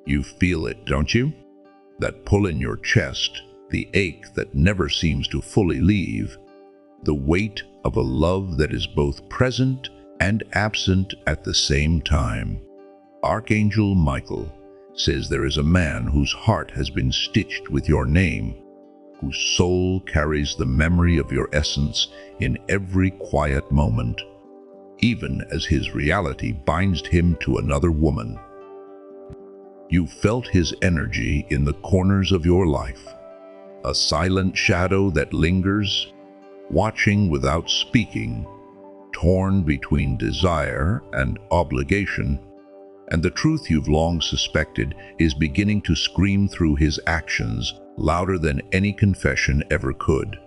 You feel it, don't you? That pull in your chest, the ache that never seems to fully leave, the weight of a love that is both present and absent at the same time. Archangel Michael says there is a man whose heart has been stitched with your name, whose soul carries the memory of your essence in every quiet moment, even as his reality binds him to another woman. You felt his energy in the corners of your life, a silent shadow that lingers, watching without speaking, torn between desire and obligation, and the truth you've long suspected is beginning to scream through his actions louder than any confession ever could.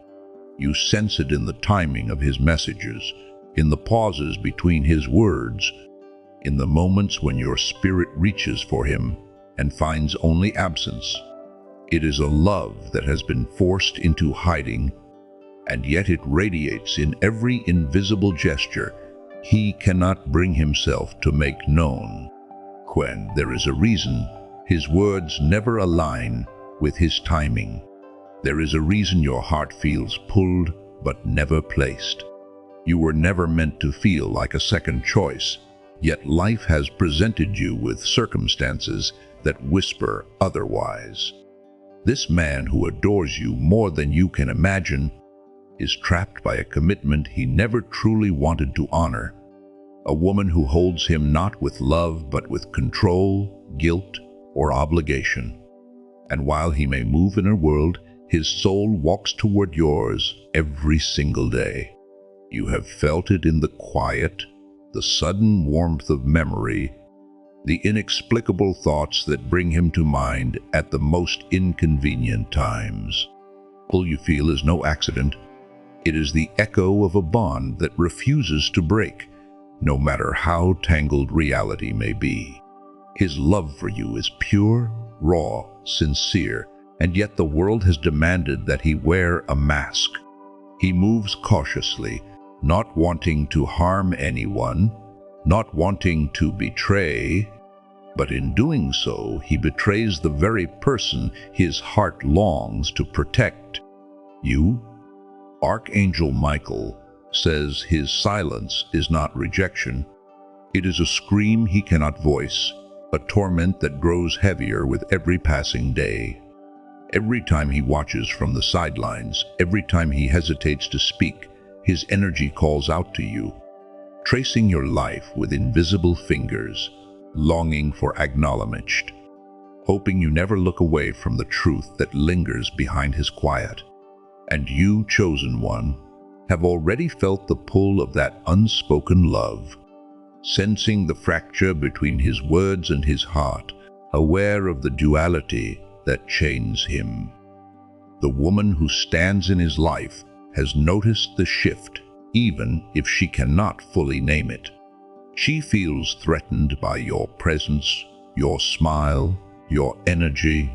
You sense it in the timing of his messages, in the pauses between his words, in the moments when your spirit reaches for him and finds only absence. It is a love that has been forced into hiding, and yet it radiates in every invisible gesture he cannot bring himself to make known. When there is a reason, his words never align with his timing. There is a reason your heart feels pulled but never placed. You were never meant to feel like a second choice, yet life has presented you with circumstances that whisper otherwise. This man who adores you more than you can imagine is trapped by a commitment he never truly wanted to honor. A woman who holds him not with love but with control, guilt, or obligation. And while he may move in her world, his soul walks toward yours every single day. You have felt it in the quiet, the sudden warmth of memory, the inexplicable thoughts that bring him to mind at the most inconvenient times. All you feel is no accident. It is the echo of a bond that refuses to break, no matter how tangled reality may be. His love for you is pure, raw, sincere, and yet the world has demanded that he wear a mask. He moves cautiously, not wanting to harm anyone, not wanting to betray, but in doing so, he betrays the very person his heart longs to protect. You, Archangel Michael, says his silence is not rejection. It is a scream he cannot voice, a torment that grows heavier with every passing day. Every time he watches from the sidelines, every time he hesitates to speak, his energy calls out to you, tracing your life with invisible fingers, longing for acknowledgement, hoping you never look away from the truth that lingers behind his quiet. And you, chosen one, have already felt the pull of that unspoken love, sensing the fracture between his words and his heart, aware of the duality that chains him. The woman who stands in his life has noticed the shift, even if she cannot fully name it. She feels threatened by your presence, your smile, your energy,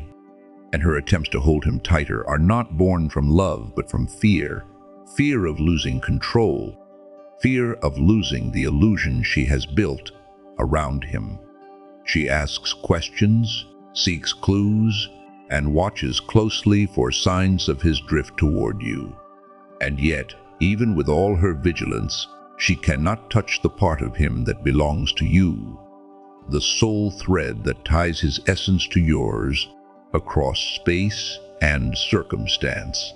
and her attempts to hold him tighter are not born from love but from fear. Fear of losing control, fear of losing the illusion she has built around him. She asks questions, seeks clues, and watches closely for signs of his drift toward you. And yet, even with all her vigilance, she cannot touch the part of him that belongs to you, the soul thread that ties his essence to yours across space and circumstance.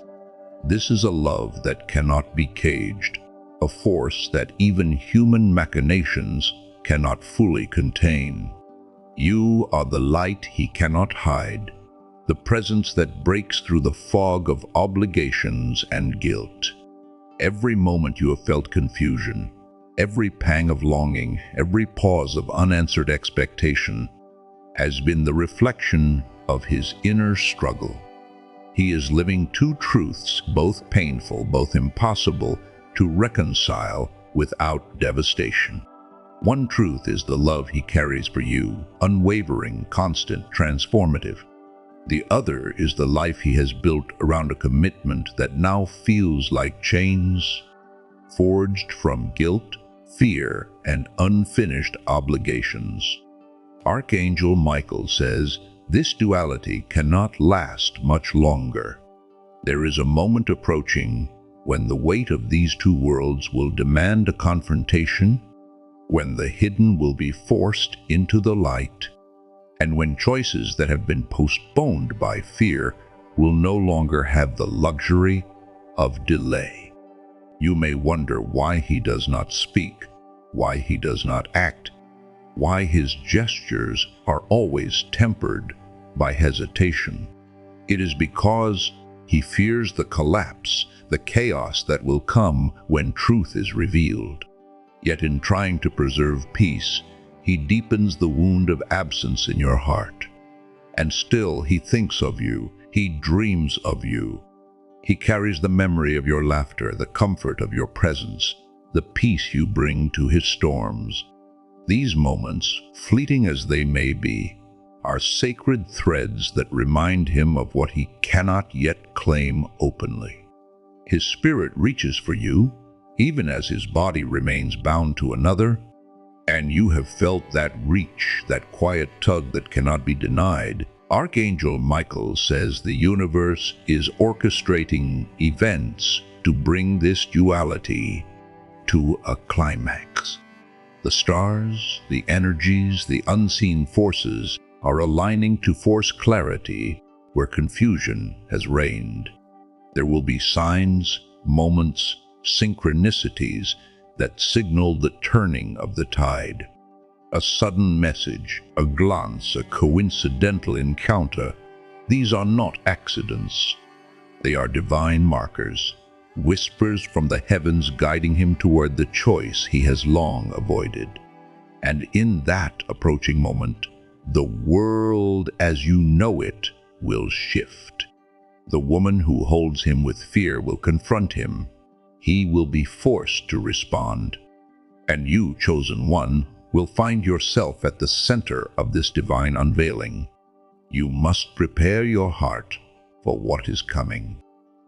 This is a love that cannot be caged, a force that even human machinations cannot fully contain. You are the light he cannot hide, the presence that breaks through the fog of obligations and guilt. Every moment you have felt confusion, every pang of longing, every pause of unanswered expectation has been the reflection of his inner struggle. He is living two truths, both painful, both impossible to reconcile without devastation. One truth is the love he carries for you, unwavering, constant, transformative. The other is the life he has built around a commitment that now feels like chains, forged from guilt, fear, and unfinished obligations. Archangel Michael says this duality cannot last much longer. There is a moment approaching when the weight of these two worlds will demand a confrontation, when the hidden will be forced into the light, and when choices that have been postponed by fear will no longer have the luxury of delay. You may wonder why he does not speak, why he does not act, why his gestures are always tempered by hesitation. It is because he fears the collapse, the chaos that will come when truth is revealed. Yet in trying to preserve peace, he deepens the wound of absence in your heart. And still he thinks of you, he dreams of you. He carries the memory of your laughter, the comfort of your presence, the peace you bring to his storms. These moments, fleeting as they may be, are sacred threads that remind him of what he cannot yet claim openly. His spirit reaches for you, even as his body remains bound to another, and you have felt that reach, that quiet tug that cannot be denied. Archangel Michael says the universe is orchestrating events to bring this duality to a climax. The stars, the energies, the unseen forces are aligning to force clarity where confusion has reigned. There will be signs, moments, synchronicities that signal the turning of the tide. A sudden message, a glance, a coincidental encounter. These are not accidents. They are divine markers, whispers from the heavens guiding him toward the choice he has long avoided. And in that approaching moment, the world as you know it will shift. The woman who holds him with fear will confront him. He will be forced to respond. And you, chosen one, will find yourself at the center of this divine unveiling. You must prepare your heart for what is coming.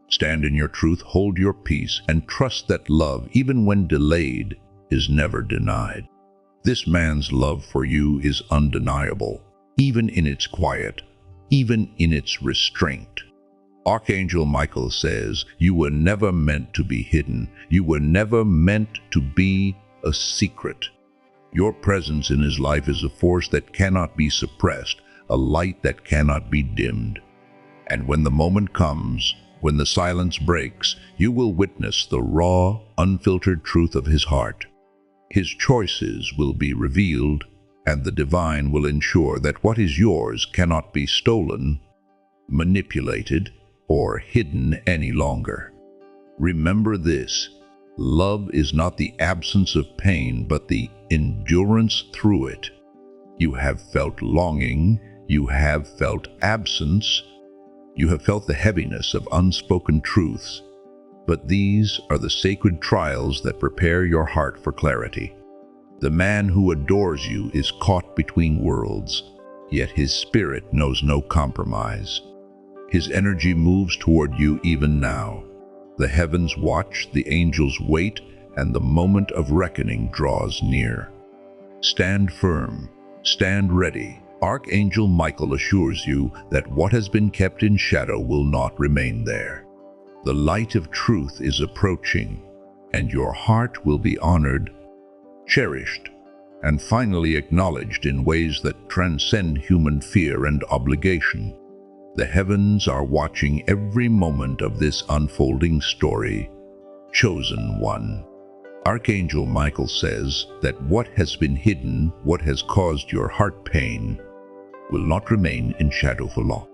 Stand in your truth, hold your peace, and trust that love, even when delayed, is never denied. This man's love for you is undeniable, even in its quiet, even in its restraint. Archangel Michael says, you were never meant to be hidden. You were never meant to be a secret. Your presence in his life is a force that cannot be suppressed, a light that cannot be dimmed. And when the moment comes, when the silence breaks, you will witness the raw, unfiltered truth of his heart. His choices will be revealed, and the divine will ensure that what is yours cannot be stolen, manipulated, or hidden any longer. Remember this: love is not the absence of pain, but the endurance through it. You have felt longing, you have felt absence, you have felt the heaviness of unspoken truths, but these are the sacred trials that prepare your heart for clarity. The man who adores you is caught between worlds, yet his spirit knows no compromise. His energy moves toward you even now. The heavens watch, the angels wait, and the moment of reckoning draws near. Stand firm, stand ready. Archangel Michael assures you that what has been kept in shadow will not remain there. The light of truth is approaching, and your heart will be honored, cherished, and finally acknowledged in ways that transcend human fear and obligation. The heavens are watching every moment of this unfolding story. Chosen one. Archangel Michael says that what has been hidden, what has caused your heart pain, will not remain in shadow for long.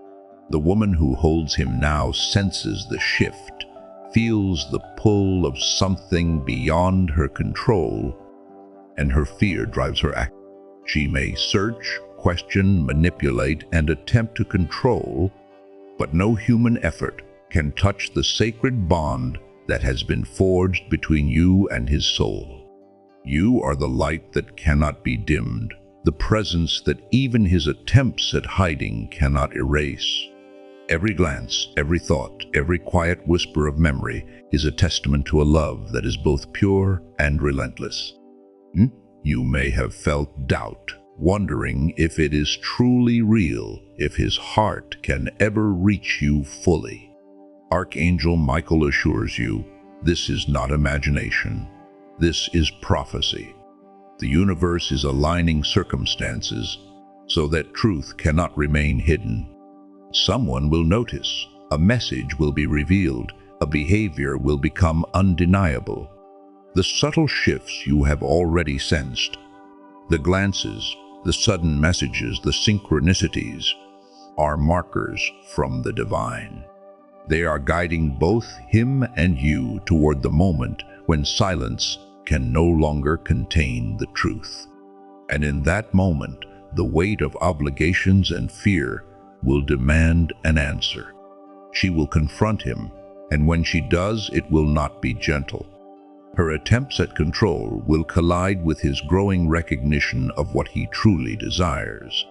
The woman who holds him now senses the shift, feels the pull of something beyond her control, and her fear drives her act. She may search, question, manipulate, and attempt to control, but no human effort can touch the sacred bond that has been forged between you and his soul. You are the light that cannot be dimmed, the presence that even his attempts at hiding cannot erase. Every glance, every thought, every quiet whisper of memory is a testament to a love that is both pure and relentless. You may have felt doubt, wondering if it is truly real, if his heart can ever reach you fully. Archangel Michael assures you, this is not imagination. This is prophecy. The universe is aligning circumstances so that truth cannot remain hidden. Someone will notice, a message will be revealed, a behavior will become undeniable. The subtle shifts you have already sensed, the glances, the sudden messages, the synchronicities, are markers from the divine. They are guiding both him and you toward the moment when silence can no longer contain the truth. And in that moment, the weight of obligations and fear will demand an answer. She will confront him, and when she does, it will not be gentle. Her attempts at control will collide with his growing recognition of what he truly desires.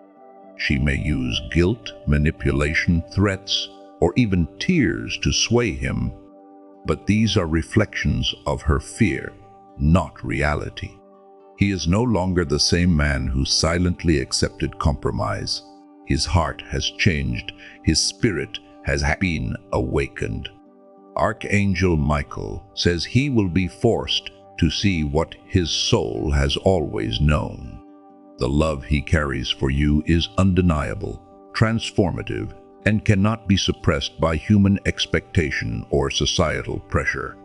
She may use guilt, manipulation, threats, or even tears to sway him, but these are reflections of her fear, not reality. He is no longer the same man who silently accepted compromise. His heart has changed, his spirit has been awakened. Archangel Michael says he will be forced to see what his soul has always known. The love he carries for you is undeniable, transformative, and cannot be suppressed by human expectation or societal pressure.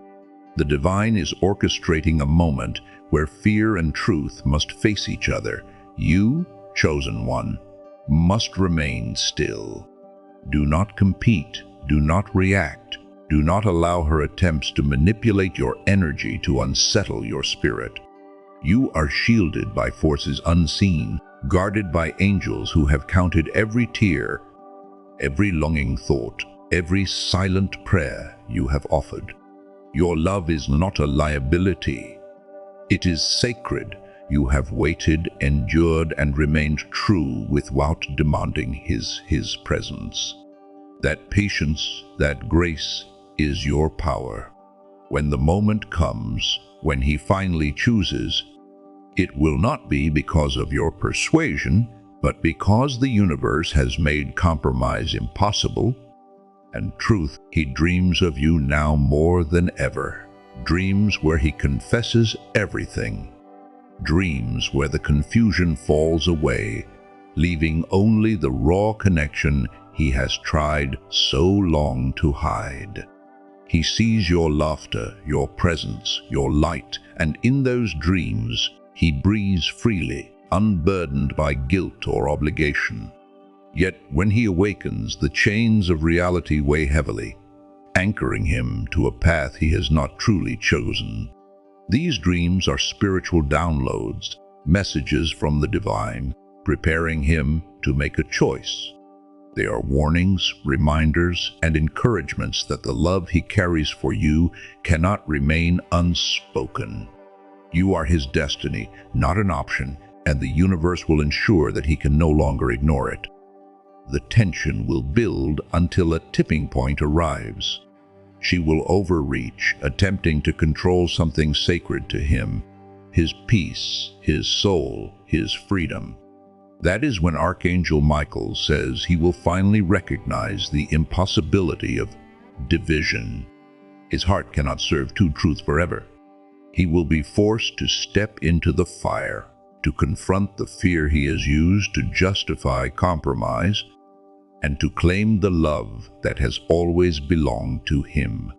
The divine is orchestrating a moment where fear and truth must face each other. You, chosen one, must remain still. Do not compete, do not react. Do not allow her attempts to manipulate your energy to unsettle your spirit. You are shielded by forces unseen, guarded by angels who have counted every tear, every longing thought, every silent prayer you have offered. Your love is not a liability. It is sacred. You have waited, endured, and remained true without demanding his presence. That patience, that grace, is your power. When the moment comes, when he finally chooses, it will not be because of your persuasion, but because the universe has made compromise impossible. And truth, he dreams of you now more than ever. Dreams where he confesses everything. Dreams where the confusion falls away, leaving only the raw connection he has tried so long to hide. He sees your laughter, your presence, your light, and in those dreams, he breathes freely, unburdened by guilt or obligation. Yet when he awakens, the chains of reality weigh heavily, anchoring him to a path he has not truly chosen. These dreams are spiritual downloads, messages from the divine, preparing him to make a choice. They are warnings, reminders, and encouragements that the love he carries for you cannot remain unspoken. You are his destiny, not an option, and the universe will ensure that he can no longer ignore it. The tension will build until a tipping point arrives. She will overreach, attempting to control something sacred to him, his peace, his soul, his freedom. That is when Archangel Michael says he will finally recognize the impossibility of division. His heart cannot serve two truths forever. He will be forced to step into the fire, to confront the fear he has used to justify compromise, and to claim the love that has always belonged to him.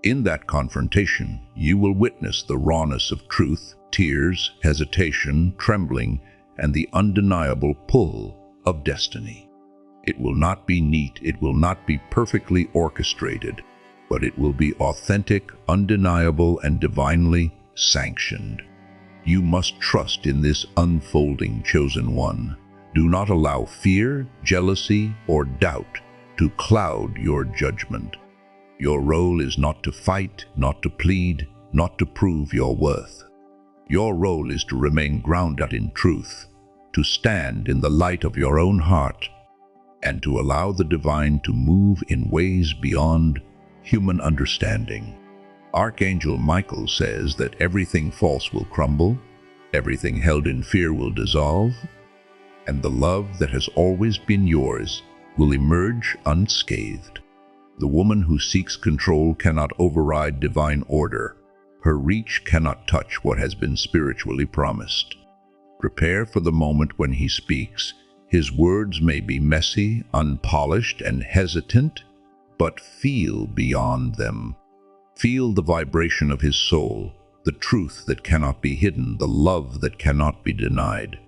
In that confrontation, you will witness the rawness of truth, tears, hesitation, trembling, and the undeniable pull of destiny. It will not be neat, it will not be perfectly orchestrated, but it will be authentic, undeniable, and divinely sanctioned. You must trust in this unfolding chosen one. Do not allow fear, jealousy, or doubt to cloud your judgment. Your role is not to fight, not to plead, not to prove your worth. Your role is to remain grounded in truth, to stand in the light of your own heart, and to allow the divine to move in ways beyond human understanding. Archangel Michael says that everything false will crumble, everything held in fear will dissolve, and the love that has always been yours will emerge unscathed. The woman who seeks control cannot override divine order. Her reach cannot touch what has been spiritually promised. Prepare for the moment when he speaks. His words may be messy, unpolished, and hesitant, but feel beyond them. Feel the vibration of his soul, the truth that cannot be hidden, the love that cannot be denied.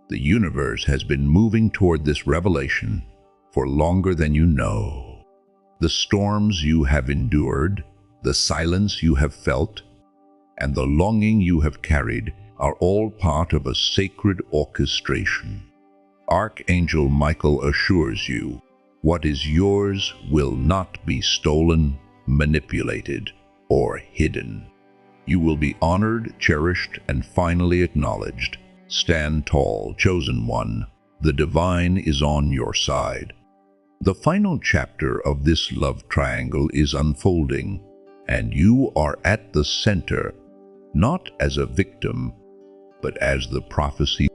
The universe has been moving toward this revelation for longer than you know. The storms you have endured, the silence you have felt, and the longing you have carried are all part of a sacred orchestration. Archangel Michael assures you, what is yours will not be stolen, manipulated, or hidden. You will be honored, cherished, and finally acknowledged. Stand tall, chosen one. The divine is on your side. The final chapter of this love triangle is unfolding, and you are at the center, not as a victim, but as the prophecy